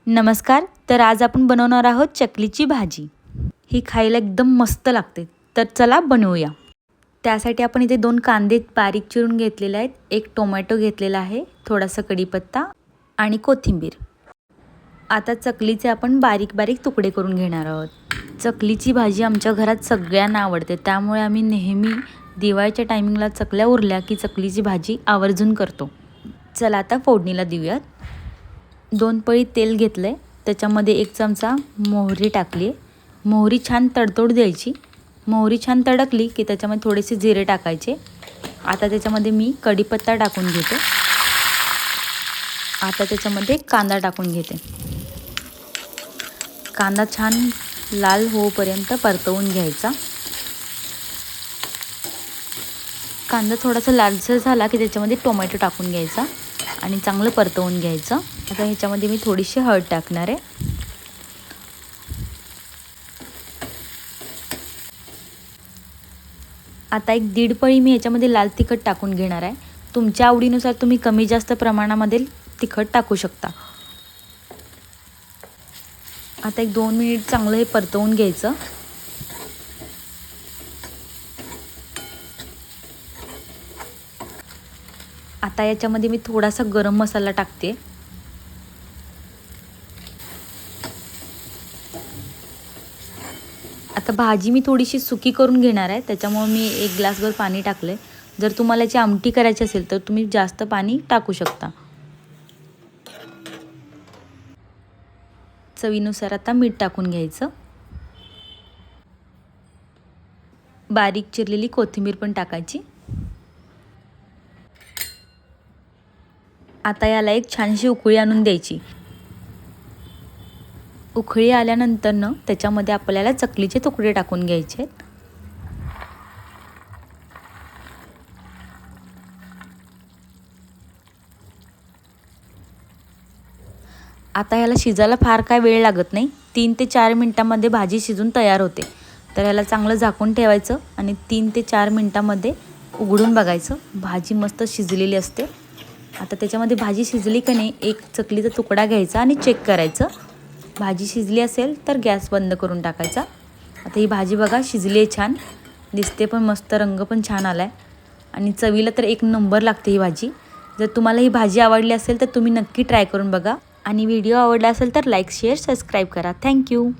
नमस्कार. तर आज आपण बनवणार आहोत चकलीची भाजी. ही खायला एकदम मस्त लागते. तर चला बनवूया. त्यासाठी आपण इथे 2 कांदे बारीक चिरून घेतलेले आहेत, 1 टोमॅटो घेतलेला आहे, थोडासा कढीपत्ता आणि कोथिंबीर. आता चकलीचे आपण बारीक बारीक तुकडे करून घेणार आहोत. चकलीची भाजी आमच्या घरात सगळ्यांना आवडते, त्यामुळे आम्ही नेहमी दिवाळीच्या टायमिंगला चकल्या उरल्या की चकलीची भाजी आवर्जून करतो. चला आता फोडणीला देऊयात. 2 पळी तेल घेतलं आहे, त्याच्यामध्ये 1 चमचा मोहरी टाकली आहे. मोहरी छान तडतोड द्यायची. मोहरी छान तडकली की त्याच्यामध्ये थोडेसे जिरे टाकायचे. आता त्याच्यामध्ये मी कढीपत्ता टाकून घेते. आता त्याच्यामध्ये कांदा टाकून घेते. कांदा छान लाल होईपर्यंत परतवून घ्यायचा. कांदा थोडासा लालसर झाला की त्याच्यामध्ये टोमॅटो टाकून घ्यायचा आणि चांगलं परतवून घ्यायचं. आता ह्याच्यामध्ये मी थोडीशी हळद टाकणार आहे. आता 1-1.5 पळी मी ह्याच्यामध्ये लाल तिखट टाकून घेणार आहे. तुमच्या आवडीनुसार तुम्ही कमी जास्त प्रमाणामध्ये तिखट टाकू शकता. आता 1-2 मिनिट चांगलं हे परतवून घ्यायचं. आता याच्यामध्ये मी थोडासा गरम मसाला टाकते. आता भाजी मी थोडीशी सुकी करून घेणार आहे, त्याच्यामुळे मी 1 ग्लासभर पाणी टाकले. जर तुम्हाला याची आमटी करायची असेल तर तुम्ही जास्त पाणी टाकू शकता. चवीनुसार आता मीठ टाकून घ्यायचं. बारीक चिरलेली कोथिंबीर पण टाकायची. आता याला एक छानशी उकळी आणून द्यायची. उकळी आल्यानंतर त्याच्यामध्ये आपल्याला चकलीचे तुकडे टाकून घ्यायचे. आता याला शिजायला फार काय वेळ लागत नाही. 3 ते 4 मिनिटांमध्ये भाजी शिजून तयार होते. तर याला चांगलं झाकून ठेवायचं आणि 3 ते 4 मिनिटांमध्ये उघडून बघायचं. भाजी मस्त शिजलेली असते. आता त्याच्यामध्ये भाजी शिजली की नाही, 1 चकलीचा तुकडा घ्यायचा आणि चेक करायचं. भाजी शिजली असेल तर गॅस बंद करून टाकायचा. आता ही भाजी बघा शिजली आहे, छान दिसते पण मस्त, रंग पण छान आला आहे आणि चवीला तर 1 नंबर लागते ही भाजी. जर तुम्हाला ही भाजी आवडली असेल तर तुम्ही नक्की ट्राय करून बघा आणि व्हिडिओ आवडला असेल तर लाईक, शेअर, सबस्क्राईब करा. थँक्यू.